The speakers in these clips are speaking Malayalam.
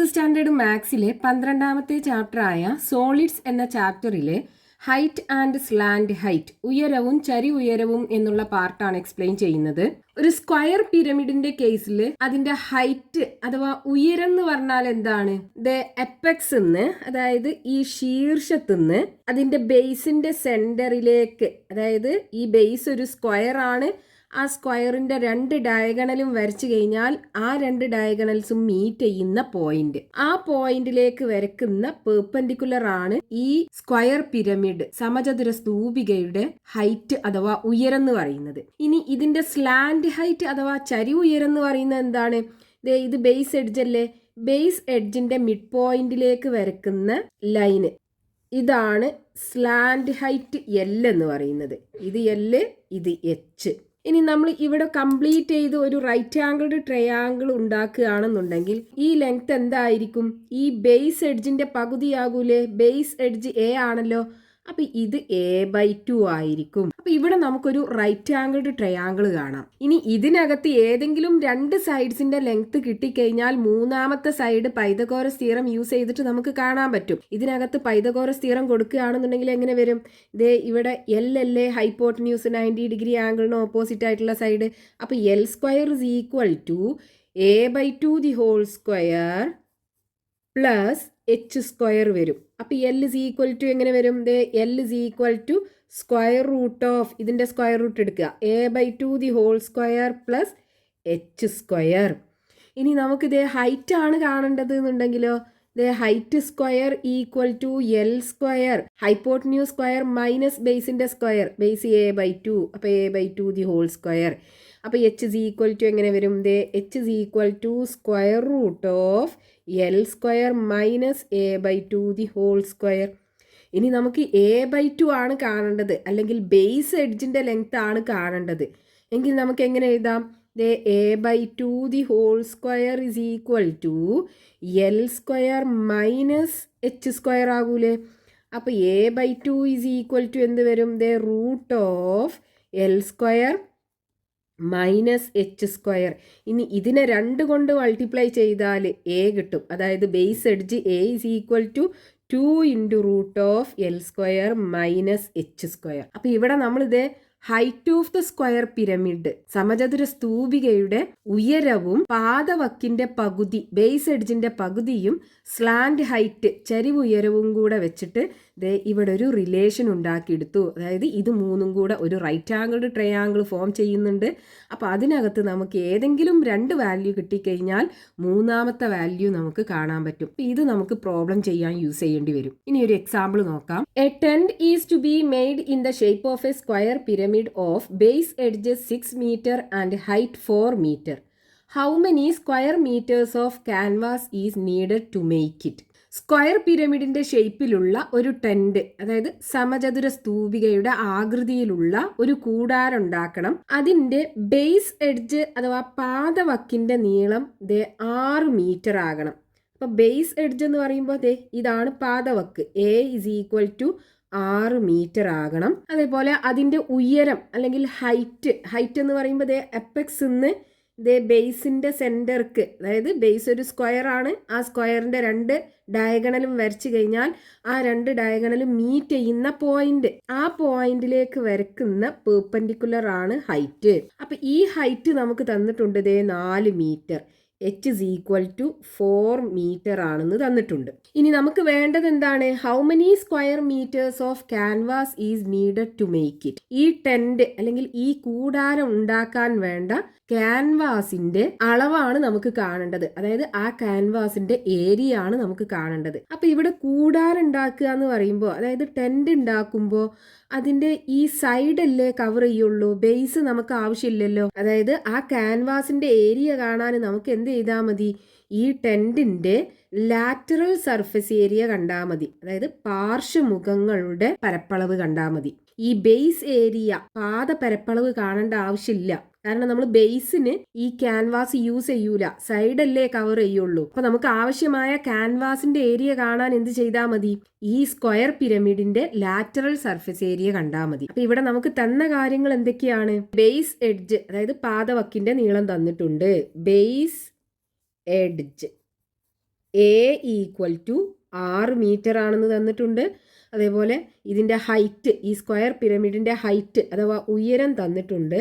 10th സ്റ്റാൻഡേർഡ് മാത്സിലെ 12ാമത്തെ ചാപ്റ്ററായ സോളിഡ്സ് എന്ന ചാപ്റ്ററിലെ ഹൈറ്റ് ആൻഡ് സ്ലാൻഡ് ഹൈറ്റ്, ഉയരവും ചരി ഉയരവും എന്നുള്ള പാർട്ടാണ് എക്സ്പ്ലെയിൻ ചെയ്യുന്നത്. ഒരു സ്ക്വയർ പിരമിഡിന്റെ കേസിൽ അതിന്റെ ഹൈറ്റ് അഥവാ ഉയരം എന്ന് പറഞ്ഞാൽ എന്താണ്? എപ്പെക്സ് നിന്ന്, അതായത് ഈ ശീർഷത്തുനിന്ന് അതിന്റെ ബേസിന്റെ സെന്ററിലേക്ക്, അതായത് ഈ ബേസ് ഒരു സ്ക്വയർ ആണ്, ആ സ്ക്വയറിന്റെ രണ്ട് ഡയഗണലും വരച്ചു കഴിഞ്ഞാൽ ആ രണ്ട് ഡയഗണൽസും മീറ്റ് ചെയ്യുന്ന പോയിന്റ്, ആ പോയിന്റിലേക്ക് വരക്കുന്ന പെർപെൻഡിക്കുലർ ആണ് ഈ സ്ക്വയർ പിരമിഡ് സമചതുര സ്തൂപികയുടെ ഹൈറ്റ് അഥവാ ഉയരം എന്ന് പറയുന്നത്. ഇനി ഇതിന്റെ സ്ലാൻഡ് ഹൈറ്റ് അഥവാ ചരി ഉയരം എന്ന് പറയുന്നത് എന്താണ്? ഇത് ബേസ് എഡ്ജ് അല്ലേ? ബേസ് എഡ്ജിന്റെ മിഡ് പോയിന്റിലേക്ക് വരക്കുന്ന ലൈന്, ഇതാണ് സ്ലാൻഡ് ഹൈറ്റ് എൽ എന്ന് പറയുന്നത്. ഇത് എൽ, ഇത് എച്ച്. ഇനി നമ്മൾ ഇവിടെ കംപ്ലീറ്റ് ചെയ്ത് ഒരു റൈറ്റ് ആംഗിൾഡ് ട്രയാങ്കിൾ ഉണ്ടാക്കുകയാണെന്നുണ്ടെങ്കിൽ ഈ ലെങ്ത് എന്തായിരിക്കും? ഈ ബേസ് എഡ്ജിന്റെ പകുതിയാകൂലേ? ബേസ് എഡ്ജ് എ ആണല്ലോ, അപ്പൊ ഇത് a/2 ആയിരിക്കും. അപ്പൊ ഇവിടെ നമുക്കൊരു റൈറ്റ് ആംഗിൾഡ് ട്രയാങ്കിൾ കാണാം. ഇനി ഇതിനകത്ത് ഏതെങ്കിലും രണ്ട് സൈഡ്സിന്റെ ലെങ്ത് കിട്ടിക്കഴിഞ്ഞാൽ മൂന്നാമത്തെ സൈഡ് പൈതഗോറസ് തിയറം യൂസ് ചെയ്തിട്ട് നമുക്ക് കാണാൻ പറ്റും. ഇതിനകത്ത് പൈതഗോറസ് തിയറം കൊടുക്കുകയാണെന്നുണ്ടെങ്കിൽ എങ്ങനെ വരും? ഇവിടെ എൽ അല്ലേ ഹൈപ്പോട്ടന്യൂസ് 90 ഡിഗ്രി ആംഗിളിന് ഓപ്പോസിറ്റ് ആയിട്ടുള്ള സൈഡ്. അപ്പൊ L square is equal to a/2 the whole square plus H square വരും. അപ്പൊ എൽ ഇസ് ഈക്വൽ ടു എങ്ങനെ വരും? L is equal to square root of, ഇതിന്റെ സ്ക്വയർ റൂട്ട് എടുക്കുക, a/2 the whole square plus H square. ഇനി നമുക്ക് ഹൈറ്റ് ആണ് കാണേണ്ടത് എന്നുണ്ടെങ്കിലോ, height square equal to L square hypotenuse square minus ബേസിന്റെ സ്ക്വയർ, ബേസ് a/2, അപ്പൊ a/2 ദി ഹോൾ സ്ക്വയർ. അപ്പൊ എച്ച് ഇസ് ഈക്വൽ ടു എങ്ങനെ വരും? H is equal to square root of L square minus a/2 the whole square. ഇനി നമുക്ക് a/2 ആണ് കാണേണ്ടത്, അല്ലെങ്കിൽ ബേസ് എഡ്ജിന്റെ ലെങ്ത് ആണ് കാണേണ്ടത്. എങ്കിൽ നമുക്ക് എങ്ങനെ എഴുതാം? a/2 the whole square is equal to L square minus H square ആകൂലേ? അപ്പൊ a/2 ഇസ് ഈക്വൽ ടു എന്ത് വരും? Root of L square minus H square. ഇനി ഇതിനെ 2 കൊണ്ട് മൾട്ടിപ്ലൈ ചെയ്താൽ എ കിട്ടും. അതായത് base edge A is equal to 2 into root of L square minus H square. അപ്പൊ ഇവിടെ നമ്മളിത് height of the square pyramid സമചതുര സ്തൂപികയുടെ ഉയരവും പാദവക്കിന്റെ പകുതി, ബേസ് എഡ്ജിന്റെ പകുതിയും സ്ലാൻഡ് ഹൈറ്റ് ചരിവ് ഉയരവും കൂടെ വെച്ചിട്ട് ഇവിടെ ഒരു റിലേഷൻ ഉണ്ടാക്കിയെടുത്തു. അതായത് ഇത് മൂന്നും കൂടെ ഒരു റൈറ്റ് ആംഗിൾഡ് ട്രയാങ്കിൾ ഫോം ചെയ്യുന്നുണ്ട്. അപ്പോൾ അതിനകത്ത് നമുക്ക് ഏതെങ്കിലും 2 വാല്യൂ കിട്ടിക്കഴിഞ്ഞാൽ മൂന്നാമത്തെ വാല്യൂ നമുക്ക് കാണാൻ പറ്റും. ഇത് നമുക്ക് പ്രോബ്ലം ചെയ്യാൻ യൂസ് ചെയ്യേണ്ടി വരും. ഇനി ഒരു എക്സാമ്പിൾ നോക്കാം. A tent is to be made in the shape of a square pyramid of base edges 6 meter and height 4 meter. How many square meters of canvas is needed to make it? Square പിരമിഡിന്റെ ഷേപ്പിലുള്ള ഒരു ടെന്റ്, അതായത് സമചതുര സ്തൂപികയുടെ ആകൃതിയിലുള്ള ഒരു കൂടാരം ഉണ്ടാക്കണം. അതിന്റെ ബേസ് എഡ്ജ് അഥവാ പാദവക്കിന്റെ നീളം 6 മീറ്റർ ആകണം. അപ്പൊ ബേസ് എഡ്ജ് എന്ന് പറയുമ്പോൾ ഇതാണ് പാദവക്ക്, a is equal to 6 metre ആകണം. അതേപോലെ അതിന്റെ ഉയരം അല്ലെങ്കിൽ ഹൈറ്റ് എന്ന് പറയുമ്പോൾ എപ്പെക്സ് നിന്ന് ബേസിന്റെ സെന്റർക്ക്, അതായത് ബേസ് ഒരു സ്ക്വയർ ആണ്, ആ സ്ക്വയറിന്റെ 2 ഡയഗണലും വരച്ചു കഴിഞ്ഞാൽ ആ 2 ഡയഗണലും മീറ്റ് ചെയ്യുന്ന പോയിന്റ്, ആ പോയിന്റിലേക്ക് വരക്കുന്ന പെർപെൻഡിക്കുലർ ആണ് ഹൈറ്റ്. അപ്പൊ ഈ ഹൈറ്റ് നമുക്ക് തന്നിട്ടുണ്ട് 4 metre, H is equal to 4 metre ആണെന്ന് തന്നിട്ടുണ്ട്. ഇനി നമുക്ക് വേണ്ടത് എന്താണ്? How many square metres of canvas is needed to make it. ഈ ടെന്റ് അല്ലെങ്കിൽ ഈ കൂടാരം ഉണ്ടാക്കാൻ വേണ്ട ക്യാൻവാസിന്റെ അളവാണ് നമുക്ക് കാണേണ്ടത്. അതായത് ആ ക്യാൻവാസിന്റെ ഏരിയ ആണ് നമുക്ക് കാണേണ്ടത്. അപ്പൊ ഇവിടെ കൂടാരം ഉണ്ടാക്കുക എന്ന് പറയുമ്പോൾ, അതായത് ടെന്റ് ഉണ്ടാക്കുമ്പോൾ അതിന്റെ ഈ സൈഡല്ലേ കവർ ചെയ്യുള്ളൂ, ബേസ് നമുക്ക് ആവശ്യമില്ലല്ലോ. അതായത് ആ ക്യാൻവാസിന്റെ ഏരിയ കാണാൻ നമുക്ക് എന്ത് ചെയ്താൽ മതി? ഈ ടെന്റിന്റെ ലാറ്ററൽ സർഫസ് ഏരിയ കണ്ടാൽ മതി, അതായത് പാർശ്വമുഖങ്ങളുടെ പരപ്പളവ് കണ്ടാൽ മതി. ഈ ബേസ് ഏരിയ പാദ പരപ്പളവ് കാണേണ്ട ആവശ്യമില്ല. കാരണം നമ്മൾ ബേസിന് ഈ ക്യാൻവാസ് യൂസ് ചെയ്യൂല, സൈഡല്ലേ കവർ ചെയ്യുള്ളൂ. അപ്പൊ നമുക്ക് ആവശ്യമായ ക്യാൻവാസിന്റെ ഏരിയ കാണാൻ എന്ത് ചെയ്താൽ മതി? ഈ സ്ക്വയർ പിരമിഡിന്റെ ലാറ്ററൽ സർഫസ് ഏരിയ കണ്ടാൽ മതി. അപ്പൊ ഇവിടെ നമുക്ക് തന്ന കാര്യങ്ങൾ എന്തൊക്കെയാണ്? ബേസ് എഡ്ജ്, അതായത് പാദവക്കിന്റെ നീളം തന്നിട്ടുണ്ട്. Base edge A equal to 6 metre ആണെന്ന് തന്നിട്ടുണ്ട്. അതേപോലെ ഇതിൻ്റെ ഹൈറ്റ്, ഈ സ്ക്വയർ പിരമിഡിൻ്റെ ഹൈറ്റ് അഥവാ ഉയരം തന്നിട്ടുണ്ട്.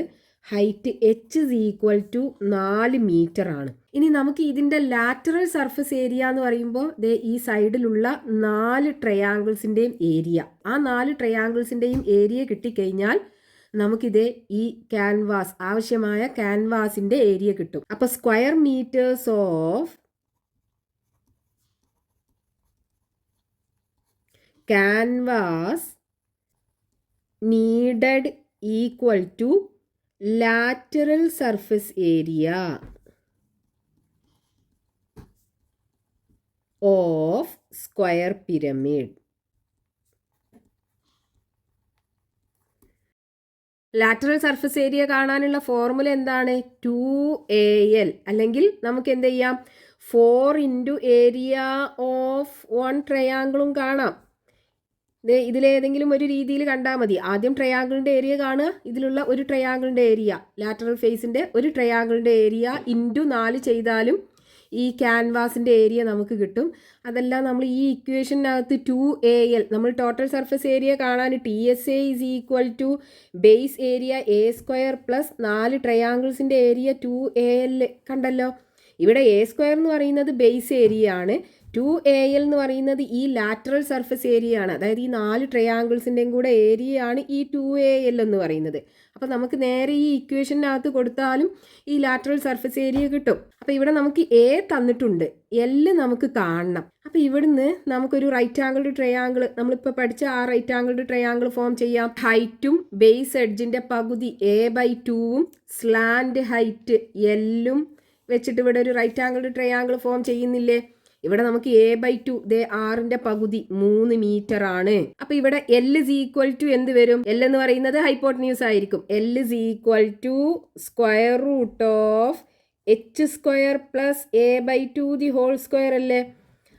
Height h is equal to 4 metre ആണ്. ഇനി നമുക്ക് ഇതിൻ്റെ ലാറ്ററൽ സർഫസ് ഏരിയ എന്ന് പറയുമ്പോൾ ഈ സൈഡിലുള്ള 4 ട്രയാങ്കിൾസിൻ്റെയും ഏരിയ, ആ 4 ട്രയാങ്കിൾസിൻ്റെയും ഏരിയ കിട്ടിക്കഴിഞ്ഞാൽ നമുക്കിത് ഈ ക്യാൻവാസ്, ആവശ്യമായ ക്യാൻവാസിൻ്റെ ഏരിയ കിട്ടും. അപ്പോൾ square metres of canvas needed equal to lateral surface area of square pyramid. Lateral surface area കാണാനുള്ള ഫോർമുല എന്താണ്? 2AL, അല്ലെങ്കിൽ നമുക്ക് എന്ത് ചെയ്യാം, 4 ഇൻറ്റു ഏരിയ ഓഫ് 1 ട്രയാങ്കിളും കാണാം. ഇതിലേതെങ്കിലും ഒരു രീതിയിൽ കണ്ടാൽ മതി. ആദ്യം ട്രയാങ്കിളിൻ്റെ ഏരിയ കാണുക, ഇതിലുള്ള ഒരു ട്രയാങ്കിളിൻ്റെ ഏരിയ, ലാറ്ററൽ ഫേസിൻ്റെ ഒരു ട്രയാങ്കിളിൻ്റെ ഏരിയ ഇൻറ്റു 4 ചെയ്താലും ഈ ക്യാൻവാസിൻ്റെ ഏരിയ നമുക്ക് കിട്ടും. അതല്ല നമ്മൾ ഈ ഇക്വേഷനകത്ത് 2AL, നമ്മൾ ടോട്ടൽ സർഫസ് ഏരിയ കാണാൻ TSA is equal to base area A square plus 4 ട്രയാങ്കിൾസിൻ്റെ ഏരിയ 2AL കണ്ടല്ലോ. ഇവിടെ A സ്ക്വയർ എന്ന് പറയുന്നത് ബേസ് ഏരിയ ആണ്, 2AL എന്ന് പറയുന്നത് ഈ ലാറ്ററൽ സർഫസ് ഏരിയ ആണ്. അതായത് ഈ 4 ട്രയാങ്കിൾസിൻ്റെയും കൂടെ ഏരിയ ആണ് ഈ 2AL എന്ന് പറയുന്നത്. അപ്പോൾ നമുക്ക് നേരെ ഈ ഇക്വേഷനകത്ത് കൊടുത്താലും ഈ ലാറ്ററൽ സർഫസ് ഏരിയ കിട്ടും. അപ്പോൾ ഇവിടെ നമുക്ക് A തന്നിട്ടുണ്ട്, L നമുക്ക് കാണണം. അപ്പോൾ ഇവിടുന്ന് നമുക്കൊരു റൈറ്റ് ആംഗിൾഡ് ട്രയാങ്കിൾ, നമ്മളിപ്പോൾ പഠിച്ച ആ റൈറ്റ് ആംഗിൾഡ് ട്രയാങ്കിൾ ഫോം ചെയ്യാം. ഹൈറ്റും ബേസ് എഡ്ജിൻ്റെ പകുതി A/2ഉം സ്ലാൻഡ് ഹൈറ്റ് L വെച്ചിട്ട് ഇവിടെ ഒരു റൈറ്റ് ആംഗിൾഡ് ട്രയാങ്കിൾ ഫോം ചെയ്യുന്നില്ലേ? ഇവിടെ നമുക്ക് A/2 6ന്റെ പകുതി 3 മീറ്റർ ആണ്. അപ്പൊ ഇവിടെ L ഇസ് ഈക്വൽ ടു എന്ത് വരും? L എന്ന് പറയുന്നത് ഹൈപ്പോട്ടന്യൂസ് ആയിരിക്കും. L is equal to square root of h square plus A/2 the whole square അല്ലേ?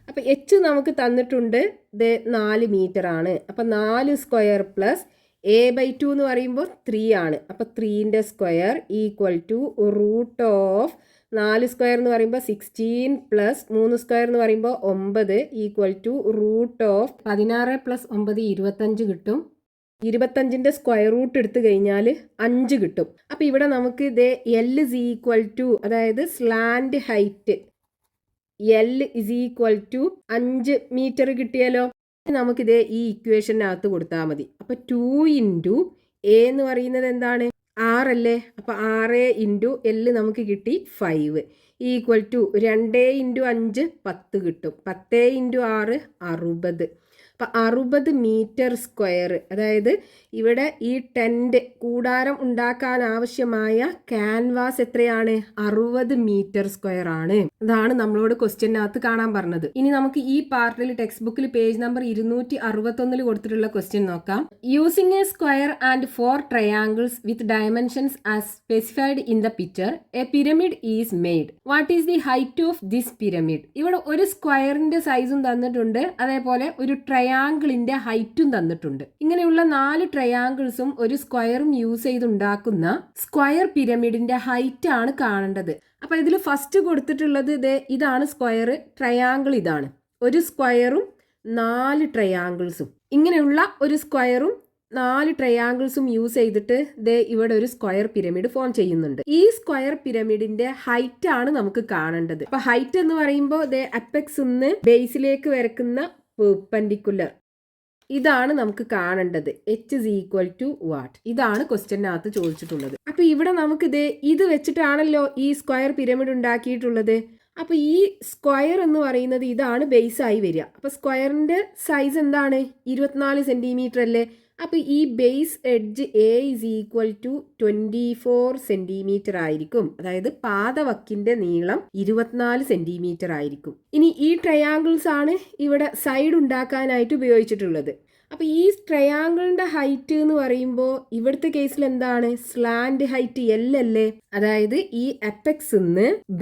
അപ്പൊ h നമുക്ക് തന്നിട്ടുണ്ട് 4 മീറ്റർ ആണ്. അപ്പൊ 4 സ്ക്വയർ പ്ലസ് A/2 എന്ന് പറയുമ്പോൾ 3 ആണ്. അപ്പൊ 3ന്റെ square equal to root of 4 square എന്ന് പറയുമ്പോൾ 16 പ്ലസ് 3 സ്ക്വയർ എന്ന് പറയുമ്പോൾ 9 equal to root of 16 plus 9 25 കിട്ടും. 25ന്റെ സ്ക്വയർ റൂട്ട് എടുത്തു കഴിഞ്ഞാൽ 5 കിട്ടും. അപ്പോൾ ഇവിടെ നമുക്ക് L ഇസ് ഈക്വൽ ടു, അതായത് slant height L is equal to 5 metre കിട്ടിയാലോ. നമുക്കിത് ഈ ഇക്വേഷനകത്ത് കൊടുത്താൽ മതി. അപ്പോൾ 2 ഇൻറ്റു A എന്ന് പറയുന്നത് എന്താണ്? 6 അല്ലേ? അപ്പോൾ 6 ഇൻറ്റു L നമുക്ക് കിട്ടി 5 ഈക്വൽ ടു 2 ഇൻറ്റു 5 10 കിട്ടും. 10 ഇൻറ്റു 6 60. അപ്പം 60 മീറ്റർ സ്ക്വയർ, അതായത് ഇവിടെ ഈ ടെൻറ്റ് കൂടാരം ഉണ്ടാക്കാൻ ആവശ്യമായ ക്യാൻവാസ് എത്രയാണ്? 60 മീറ്റർ സ്ക്വയർ ആണ്. അതാണ് നമ്മളോട് ക്വസ്റ്റ്യനകത്ത് കാണാൻ പറഞ്ഞത്. ഇനി നമുക്ക് ഈ പാർട്ടിൽ ടെക്സ്റ്റ് ബുക്കിൽ പേജ് നമ്പർ 261 കൊടുത്തിട്ടുള്ള ക്വസ്റ്റ്യൻ നോക്കാം. Using A square and 4 triangles with dimensions as specified in the picture, A pyramid is made. What is the height of this pyramid? ഇവിടെ ഒരു സ്ക്വയറിന്റെ സൈസും തന്നിട്ടുണ്ട്, അതേപോലെ ഒരു ട്രയാങ്കിളിന്റെ ഹൈറ്റും തന്നിട്ടുണ്ട്. ഇങ്ങനെയുള്ള 4 ട്രയാങ്കിൾസും ഒരു സ്ക്വയറും യൂസ് ചെയ്തുണ്ടാക്കുന്ന സ്ക്വയർ പിരമിഡിന്റെ ഹൈറ്റ് ആണ് കാണേണ്ടത്. അപ്പൊ ഇതിൽ ഫസ്റ്റ് കൊടുത്തിട്ടുള്ളത് ഇതാണ് സ്ക്വയർ, ട്രയാങ്കിൾ ഇതാണ്. ഒരു സ്ക്വയറും 4 ട്രയാങ്കിൾസും, ഇങ്ങനെയുള്ള ഒരു സ്ക്വയറും 4 ട്രയാങ്കിൾസും യൂസ് ചെയ്തിട്ട് ഇവിടെ ഒരു സ്ക്വയർ പിരമിഡ് ഫോം ചെയ്യുന്നുണ്ട്. ഈ സ്ക്വയർ പിരമിഡിന്റെ ഹൈറ്റ് ആണ് നമുക്ക് കാണേണ്ടത്. അപ്പൊ ഹൈറ്റ് എന്ന് പറയുമ്പോൾ അപ്പെക്സ് ബേസിലേക്ക് വരക്കുന്ന പെർപെൻഡിക്കുലർ, ഇതാണ് നമുക്ക് കാണേണ്ടത്. h is equal to what? ഇതാണ് ക്വസ്റ്റ്യനകത്ത് ചോദിച്ചിട്ടുള്ളത്. അപ്പൊ ഇവിടെ നമുക്ക് ഇത് വെച്ചിട്ടാണല്ലോ ഈ സ്ക്വയർ പിരമിഡ് ഉണ്ടാക്കിയിട്ടുള്ളത്. അപ്പൊ ഈ സ്ക്വയർ എന്ന് പറയുന്നത് ഇതാണ് ബേസ് ആയി വരിക. അപ്പൊ സ്ക്വയറിന്റെ സൈസ് എന്താണ്? 24 സെന്റിമീറ്റർ അല്ലേ? അപ്പൊ ഈ base edge A is equal to 24 centimetre ആയിരിക്കും. അതായത് പാദവക്കിന്റെ നീളം 24 സെന്റിമീറ്റർ ആയിരിക്കും. ഇനി ഈ ട്രയാങ്കിൾസ് ആണ് ഇവിടെ സൈഡ് ഉണ്ടാക്കാനായിട്ട് ഉപയോഗിച്ചിട്ടുള്ളത്. അപ്പൊ ഈ ട്രയാങ്കിളിന്റെ ഹൈറ്റ് എന്ന് പറയുമ്പോൾ ഇവിടുത്തെ കേസിൽ എന്താണ്? സ്ലാൻഡ് ഹൈറ്റ് L അല്ലേ? അതായത് ഈ അപ്പെക്സ്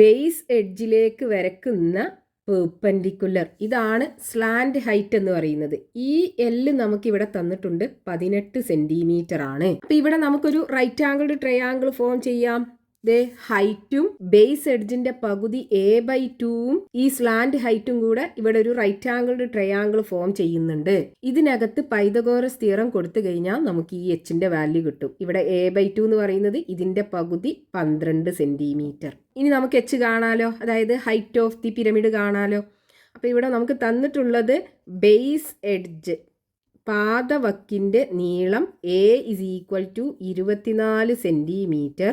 ബേസ് എഡ്ജിലേക്ക് വരക്കുന്ന പെർപെൻഡിക്കുലർ, ഇതാണ് സ്ലാൻഡ് ഹൈറ്റ് എന്ന് പറയുന്നത്. ഈ L നമുക്ക് ഇവിടെ തന്നിട്ടുണ്ട് 18 സെന്റിമീറ്റർ ആണ്. അപ്പൊ ഇവിടെ നമുക്കൊരു റൈറ്റ് ആംഗിൾഡ് ട്രയാങ്കിൾ ഫോം ചെയ്യാം. ദേ ഹൈറ്റും ബേസ് എഡ്ജിന്റെ പകുതി A/2ഉം ഈ സ്ലാൻഡ് ഹൈറ്റും കൂടെ ഇവിടെ ഒരു റൈറ്റ് ആംഗിൾഡ് ട്രയാങ്കിൾ ഫോം ചെയ്യുന്നുണ്ട്. ഇതിനകത്ത് പൈതഗോറസ് തിയറം കൊടുത്തു കഴിഞ്ഞാൽ നമുക്ക് ഈ എച്ചിന്റെ വാല്യൂ കിട്ടും. ഇവിടെ A/2 എന്ന് പറയുന്നത് ഇതിന്റെ പകുതി 12 സെന്റിമീറ്റർ. ഇനി നമുക്ക് എച്ച് കാണാലോ, അതായത് ഹൈറ്റ് ഓഫ് ദി പിരമിഡ് കാണാലോ. അപ്പോൾ ഇവിടെ നമുക്ക് തന്നിട്ടുള്ളത് ബേസ് എഡ്ജ് പാദവക്കിൻ്റെ നീളം A= 24 സെന്റിമീറ്റർ,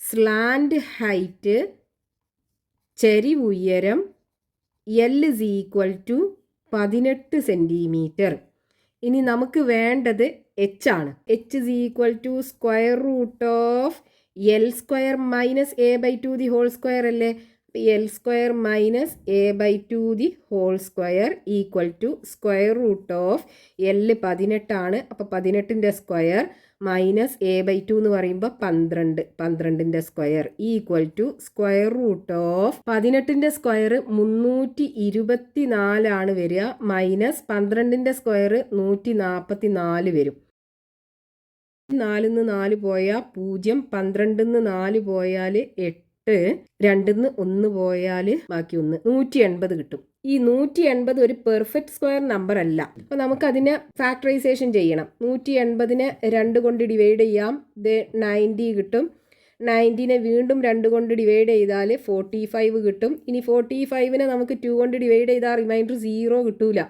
സ്ലാൻഡ് ഹൈറ്റ് ചരിവുയരം L= 18 സെന്റിമീറ്റർ. ഇനി നമുക്ക് വേണ്ടത് എച്ച് ആണ്. H= square root of L² - A/2 the whole square അല്ലേ. L² - A/2 the whole square equal to square root of L 18 ആണ്. അപ്പോൾ 18ന്റെ സ്ക്വയർ മൈനസ് A/2 എന്ന് പറയുമ്പോൾ 12, 12ന്റെ square equal to square root of 18ന്റെ സ്ക്വയർ 324 ആണ് വരിക, മൈനസ് 12ന്റെ സ്ക്വയർ 144 വരും. 4 4 പോയാൽ 0, 12 4 പോയാൽ 8, 2 1 പോയാൽ ബാക്കി 1, 180 കിട്ടും. ഈ 180 ഒരു പെർഫെക്റ്റ് സ്ക്വയർ നമ്പർ അല്ല. അപ്പോൾ നമുക്കതിനെ ഫാക്ടറൈസേഷൻ ചെയ്യണം. 180നെ 2 കൊണ്ട് ഡിവൈഡ് ചെയ്യാം, 90 കിട്ടും. 90നെ വീണ്ടും 2 കൊണ്ട് ഡിവൈഡ് ചെയ്താൽ 45 കിട്ടും. ഇനി 45നെ നമുക്ക് 2 കൊണ്ട് ഡിവൈഡ് ചെയ്താൽ റിമൈൻഡർ 0 കിട്ടൂല.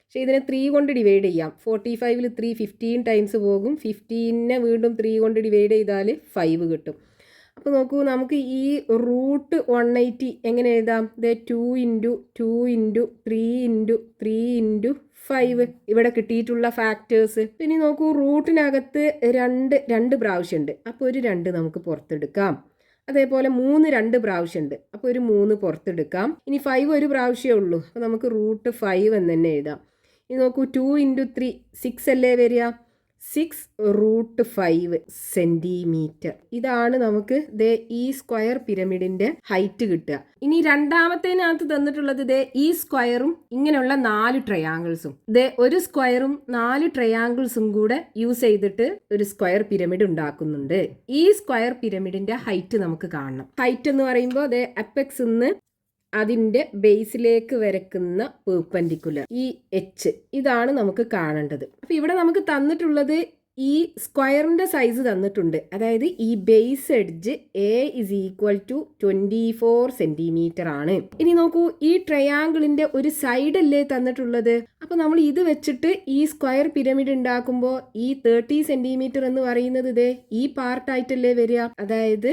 പക്ഷേ ഇതിനെ 3 കൊണ്ട് ഡിവൈഡ് ചെയ്യാം. 45ൽ 3 15 ടൈംസ് പോകും. 15നെ വീണ്ടും 3 കൊണ്ട് ഡിവൈഡ് ചെയ്താൽ 5 കിട്ടും. അപ്പോൾ നോക്കൂ, നമുക്ക് ഈ റൂട്ട് 180 എങ്ങനെ എഴുതാം? 2 × 2 × 3 × 3 × 5 ഇവിടെ കിട്ടിയിട്ടുള്ള ഫാക്ടേഴ്സ്. ഇനി നോക്കൂ, റൂട്ടിനകത്ത് 2 പ്രാവശ്യമുണ്ട്. അപ്പോൾ ഒരു 2 നമുക്ക് പുറത്തെടുക്കാം. അതേപോലെ 3 2 പ്രാവശ്യമുണ്ട്. അപ്പോൾ ഒരു 3 പുറത്തെടുക്കാം. ഇനി 5 ഒരു പ്രാവശ്യമേ ഉള്ളൂ. അപ്പോൾ നമുക്ക് റൂട്ട് 5 എന്ന് തന്നെ എഴുതാം. ഇനി നോക്കൂ, 2 × 3 6 അല്ലേ വരിക. 6√5 സെന്റിമീറ്റർ. ഇതാണ് നമുക്ക് ഈ സ്ക്വയർ പിരമിഡിന്റെ ഹൈറ്റ് കിട്ടുക. ഇനി രണ്ടാമത്തേനകത്ത് തന്നിട്ടുള്ളത് ഈ സ്ക്വയറും ഇങ്ങനെയുള്ള 4 ട്രയാങ്കിൾസും. ഒരു സ്ക്വയറും 4 ട്രയാങ്കിൾസും കൂടെ യൂസ് ചെയ്തിട്ട് ഒരു സ്ക്വയർ പിരമിഡ് ഉണ്ടാക്കുന്നുണ്ട്. ഈ സ്ക്വയർ പിരമിഡിന്റെ ഹൈറ്റ് നമുക്ക് കാണണം. ഹൈറ്റ് എന്ന് പറയുമ്പോൾ അപ്പെക്സ് നിന്ന് അതിൻ്റെ ബേസിലേക്ക് വരക്കുന്ന പെർപെൻഡിക്കുലർ ഈ എച്ച്, ഇതാണ് നമുക്ക് കാണേണ്ടത്. അപ്പോൾ ഇവിടെ നമുക്ക് തന്നിട്ടുള്ളത് ഈ സ്ക്വയറിൻ്റെ സൈസ് തന്നിട്ടുണ്ട്. അതായത് ഈ ബേസ് എഡ്ജ് A= 24 സെന്റിമീറ്റർ ആണ്. ഇനി നോക്കൂ, ഈ ട്രയാങ്കിളിൻ്റെ ഒരു സൈഡല്ലേ തന്നിട്ടുള്ളത്. അപ്പോൾ നമ്മൾ ഇത് വെച്ചിട്ട് ഈ സ്ക്വയർ പിരമിഡ് ഉണ്ടാക്കുമ്പോൾ ഈ 30 സെന്റിമീറ്റർ എന്ന് പറയുന്നത് ഈ പാർട്ടായിട്ടല്ലേ വരിക. അതായത്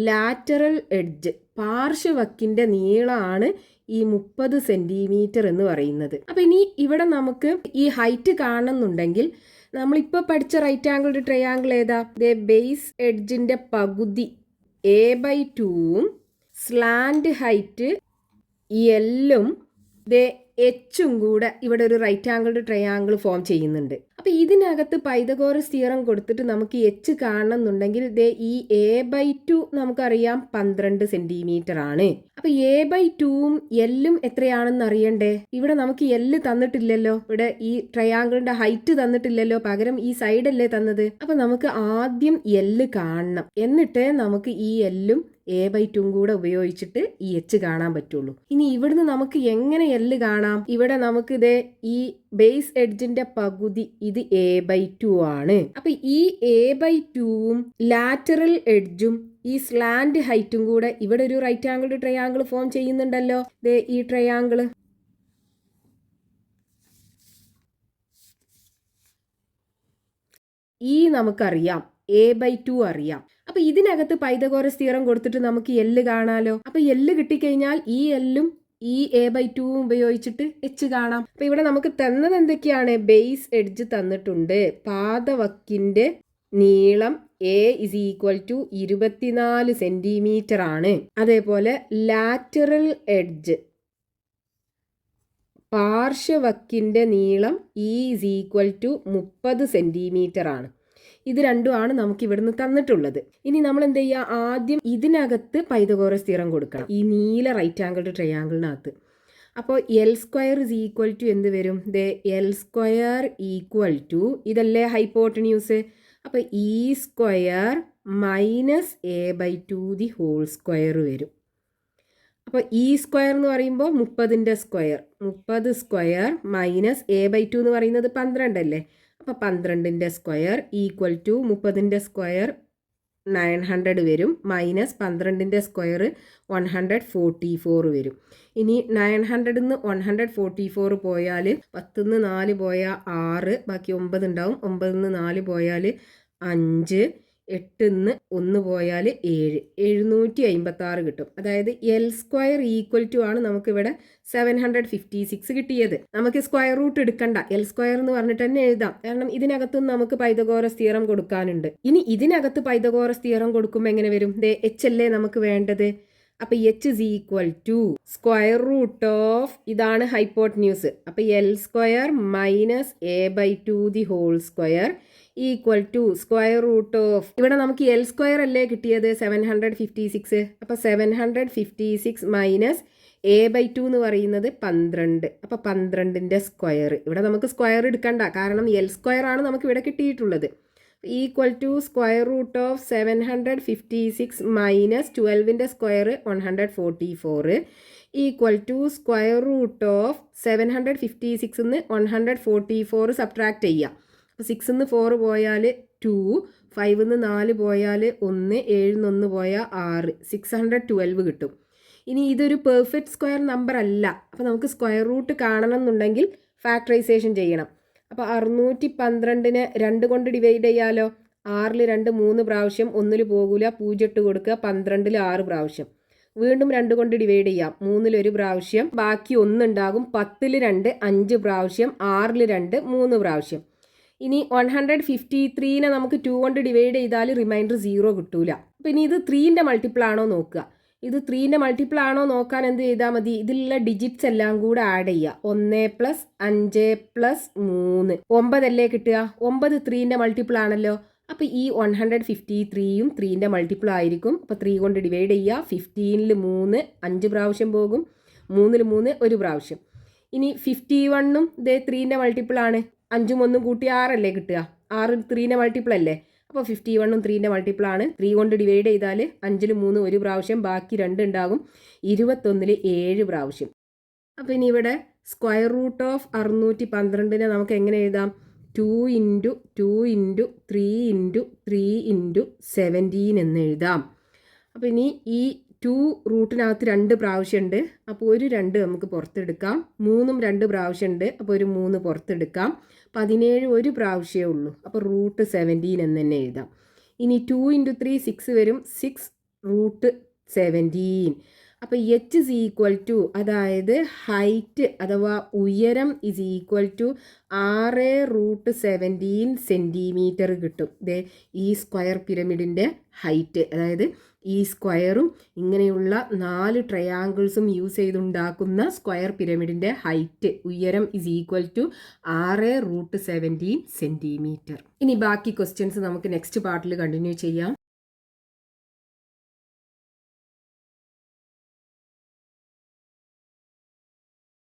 ലാറ്ററൽ എഡ്ജ് പാർശ്വവക്കിന്റെ നീളമാണ് ഈ 30 സെന്റിമീറ്റർ എന്ന് പറയുന്നത്. അപ്പൊ ഇനി ഇവിടെ നമുക്ക് ഈ ഹൈറ്റ് കാണുന്നുണ്ടെങ്കിൽ നമ്മളിപ്പോൾ പഠിച്ച റൈറ്റ് ആംഗിൾഡ് ട്രയാങ്കിൾ ഏതാ? ബേസ് എഡ്ജിന്റെ പകുതി A/2ഉം സ്ലാൻഡ് ഹൈറ്റ് L-ഉം എച്ചും കൂടെ ഇവിടെ ഒരു റൈറ്റ് ആംഗിൾഡ് ട്രയാങ്കിൾ ഫോം ചെയ്യുന്നുണ്ട്. അപ്പോൾ ഇതിനകത്ത് പൈതഗോറസ് തിയറം കൊടുത്തിട്ട് നമുക്ക് എച്ച് കാണണമെന്നുണ്ടെങ്കിൽ ഈ A/2 നമുക്കറിയാം 12 സെന്റിമീറ്റർ ആണ്. അപ്പോൾ A/2ഉം L-ഉം എത്രയാണെന്ന് അറിയണ്ടേ? ഇവിടെ നമുക്ക് L തന്നിട്ടില്ലല്ലോ. ഇവിടെ ഈ ട്രയാങ്കിളിന്റെ ഹൈറ്റ് തന്നിട്ടില്ലല്ലോ, പകരം ഈ സൈഡല്ലേ തന്നത്. അപ്പോൾ നമുക്ക് ആദ്യം L കാണണം, എന്നിട്ട് നമുക്ക് ഈ L-ഉം A/2 കൂടെ ഉപയോഗിച്ചിട്ട് ഈ എച്ച് കാണാൻ പറ്റുള്ളൂ. ഇനി ഇവിടുന്ന് നമുക്ക് എങ്ങനെ L കാണാം? ഇവിടെ നമുക്ക് ഈ ബേസ് എഡ്ജിന്റെ പകുതി ഇത് A/2 ആണ്. അപ്പൊ ഈ A/2ഉം ലാറ്ററൽ എഡ്ജും ഈ സ്ലാൻഡ് ഹൈറ്റും കൂടെ ഇവിടെ ഒരു റൈറ്റ് ആംഗിൾഡ് ട്രയാങ്കിൾ ഫോം ചെയ്യുന്നുണ്ടല്ലോ. ഈ ട്രയാങ്കിൾ നമുക്കറിയാം, A/2 അറിയാം. അപ്പൊ ഇതിനകത്ത് പൈതഗോറസ് തിയറം കൊടുത്തിട്ട് നമുക്ക് L കാണാലോ. അപ്പൊ L കിട്ടിക്കഴിഞ്ഞാൽ ഈ L-ഉം ഈ A/2ഉം ഉപയോഗിച്ചിട്ട് എച്ച് കാണാം. അപ്പൊ ഇവിടെ നമുക്ക് തന്നത് എന്തൊക്കെയാണ്? ബേസ് എഡ്ജ് തന്നിട്ടുണ്ട്. പാദവക്കിന്റെ നീളം A= 24 സെന്റിമീറ്റർ ആണ്. അതേപോലെ ലാറ്ററൽ എഡ്ജ് പാർശ്വവക്കിന്റെ നീളം E= 30 സെന്റിമീറ്റർ ആണ്. ഇത് രണ്ടുമാണ് നമുക്ക് ഇവിടുന്ന് തന്നിട്ടുള്ളത്. ഇനി നമ്മൾ എന്ത് ചെയ്യുക? ആദ്യം ഇതിനകത്ത് പൈതഗോറസ് തിയറം കൊടുക്കണം, ഈ നീല റൈറ്റ് ആംഗിൾഡ് ട്രയാങ്കിളിനകത്ത്. അപ്പോൾ L² എന്ത് വരും? L² ഇതല്ലേ ഹൈപ്പോട്ടന്യൂസ്. അപ്പോൾ E² minus A by 2 the whole square വരും. അപ്പോൾ ഇ സ്ക്വയർ എന്ന് പറയുമ്പോൾ 30ൻ്റെ square, 30 square minus A by 2 എന്ന് പറയുന്നത് 12 അല്ലേ. അപ്പോൾ 12ൻ്റെ സ്ക്വയർ ഈക്വൽ ടു 30ൻ്റെ സ്ക്വയർ 900 വരും, മൈനസ് 12ൻ്റെ സ്ക്വയർ 144 വരും. ഇനി 900 നിന്ന് 144 പോയാൽ 10 നിന്ന് 4 പോയാൽ 6, ബാക്കി 9 ഉണ്ടാവും. 9 നിന്ന് 4 പോയാൽ 5, 8 നിന്ന് 1 പോയാൽ 7, 756 കിട്ടും. അതായത് എൽ സ്ക്വയർ ഈക്വൽ ടു ആണ് നമുക്കിവിടെ 756 കിട്ടിയത്. നമുക്ക് സ്ക്വയർ റൂട്ട് എടുക്കണ്ട, എൽ സ്ക്വയർ എന്ന് പറഞ്ഞിട്ട് തന്നെ എഴുതാം. കാരണം ഇതിനകത്തും നമുക്ക് പൈതഗോറസ് തിയറം കൊടുക്കാനുണ്ട്. ഇനി ഇതിനകത്ത് പൈതഗോറസ് തിയറം കൊടുക്കുമ്പോൾ എങ്ങനെ വരും? എച്ച് അല്ലേ നമുക്ക് വേണ്ടത്. അപ്പോൾ H is equal to square root of, ഇതാണ് ഹൈപ്പോട്ടന്യൂസ്. അപ്പോൾ L square minus A by 2 the whole square equal to square root of, ഇവിടെ നമുക്ക് എൽ സ്ക്വയർ അല്ലേ കിട്ടിയത് 756. അപ്പോൾ 756 മൈനസ് എ ബൈ 2 എന്ന് പറയുന്നത് 12. അപ്പോൾ 12ൻ്റെ സ്ക്വയർ, ഇവിടെ നമുക്ക് സ്ക്വയർ എടുക്കണ്ട കാരണം എൽ സ്ക്വയർ ആണ് നമുക്ക് ഇവിടെ കിട്ടിയിട്ടുള്ളത്. Equal to square root of 756 minus 12ൻ്റെ square 144 equal to square root of 756 നിന്ന് 144 സബ്ട്രാക്ട് ചെയ്യുക. അപ്പോൾ 6 നിന്ന് 4 പോയാൽ 2, 5 നിന്ന് 4 പോയാൽ 1, 7 നിന്ന് 1 പോയാൽ 6, 612 കിട്ടും. ഇനി ഇതൊരു പെർഫെക്റ്റ് സ്ക്വയർ നമ്പർ അല്ല. അപ്പോൾ നമുക്ക് സ്ക്വയർ റൂട്ട് കാണണം എന്നുണ്ടെങ്കിൽ ഫാക്ടറൈസേഷൻ ചെയ്യണം. അപ്പോൾ 612നെ 2 കൊണ്ട് ഡിവൈഡ് ചെയ്യാലോ. 6ൽ 2 3 പ്രാവശ്യം, 1ൽ പോകില്ല, 0 ഇട്ട് കൊടുക്കുക, 12ൽ 6 പ്രാവശ്യം. വീണ്ടും 2 കൊണ്ട് ഡിവൈഡ് ചെയ്യാം, 3ൽ 1 പ്രാവശ്യം, ബാക്കി 1 ഉണ്ടാകും. 10ൽ 2 5 പ്രാവശ്യം, 6ൽ 2 3 പ്രാവശ്യം. ഇനി 153നെ നമുക്ക് 2 കൊണ്ട് ഡിവൈഡ് ചെയ്താൽ റിമൈൻഡർ 0 കിട്ടൂല. അപ്പോൾ ഇനി ഇത് 3ൻ്റെ മൾട്ടിപ്പിൾ ആണോ നോക്കുക. ഇത് 3ൻ്റെ മൾട്ടിപ്പിൾ ആണോ നോക്കാൻ എന്ത് ചെയ്താൽ മതി? ഇതിലുള്ള ഡിജിറ്റ്സ് എല്ലാം കൂടെ ആഡ് ചെയ്യുക. 1 + 5 + 3 9 അല്ലേ കിട്ടുക. 9 3ൻ്റെ മൾട്ടിപ്പിൾ ആണല്ലോ. അപ്പോൾ ഈ 153യും 3ൻ്റെ മൾട്ടിപ്പിൾ ആയിരിക്കും. അപ്പോൾ 3 കൊണ്ട് ഡിവൈഡ് ചെയ്യുക. 15ൽ 3 5 പ്രാവശ്യം പോകും, 3ൽ 3 1 പ്രാവശ്യം. ഇനി 51ഉം ഇതേ 3ൻ്റെ മൾട്ടിപ്പിൾ ആണ്. 5ഉം 1ഉം കൂട്ടി 6 അല്ലേ കിട്ടുക. 6 3ൻ്റെ മൾട്ടിപ്പിൾ അല്ലേ. അപ്പോൾ 51ഉം 3ൻ്റെ മൾട്ടിപ്പിൾ ആണ്. 3 കൊണ്ട് ഡിവൈഡ് ചെയ്താൽ 5ൽ 3 1 പ്രാവശ്യം, ബാക്കി 2 ഉണ്ടാകും. 21ൽ 7 പ്രാവശ്യം. അപ്പോൾ ഇനി ഇവിടെ സ്ക്വയർ റൂട്ട് ഓഫ് 612നെ നമുക്ക് എങ്ങനെ എഴുതാം? 2 × 2 × 3 × 3 × 17 എന്ന് എഴുതാം. അപ്പോൾ ഇനി ഈ 2 റൂട്ടിനകത്ത് 2 പ്രാവശ്യമുണ്ട്. അപ്പോൾ ഒരു 2 നമുക്ക് പുറത്തെടുക്കാം. 3ഉം 2 പ്രാവശ്യമുണ്ട്. അപ്പോൾ ഒരു 3 പുറത്തെടുക്കാം. 17 ഒരു പ്രാവശ്യമേ ഉള്ളൂ. അപ്പോൾ റൂട്ട് 17 എന്ന് തന്നെ എഴുതാം. ഇനി 2 × 3 6 വരും. 6 റൂട്ട് 17. അപ്പോൾ എച്ച് ഇസ് ഈക്വൽ ടു, അതായത് ഹൈറ്റ് അഥവാ ഉയരം is equal to 6 root 17 centimetre കിട്ടും. ഈ സ്ക്വയർ പിരമിഡിൻ്റെ ഹൈറ്റ്, അതായത് ഈ സ്ക്വയറും ഇങ്ങനെയുള്ള 4 ട്രയാങ്കിൾസും യൂസ് ചെയ്തുണ്ടാക്കുന്ന സ്ക്വയർ പിരമിഡിൻ്റെ ഹൈറ്റ്, ഉയരം is equal to 6 root 17 centimetre. ഇനി ബാക്കി ക്വസ്റ്റ്യൻസ് നമുക്ക് നെക്സ്റ്റ് പാർട്ടിൽ കണ്ടിന്യൂ ചെയ്യാം.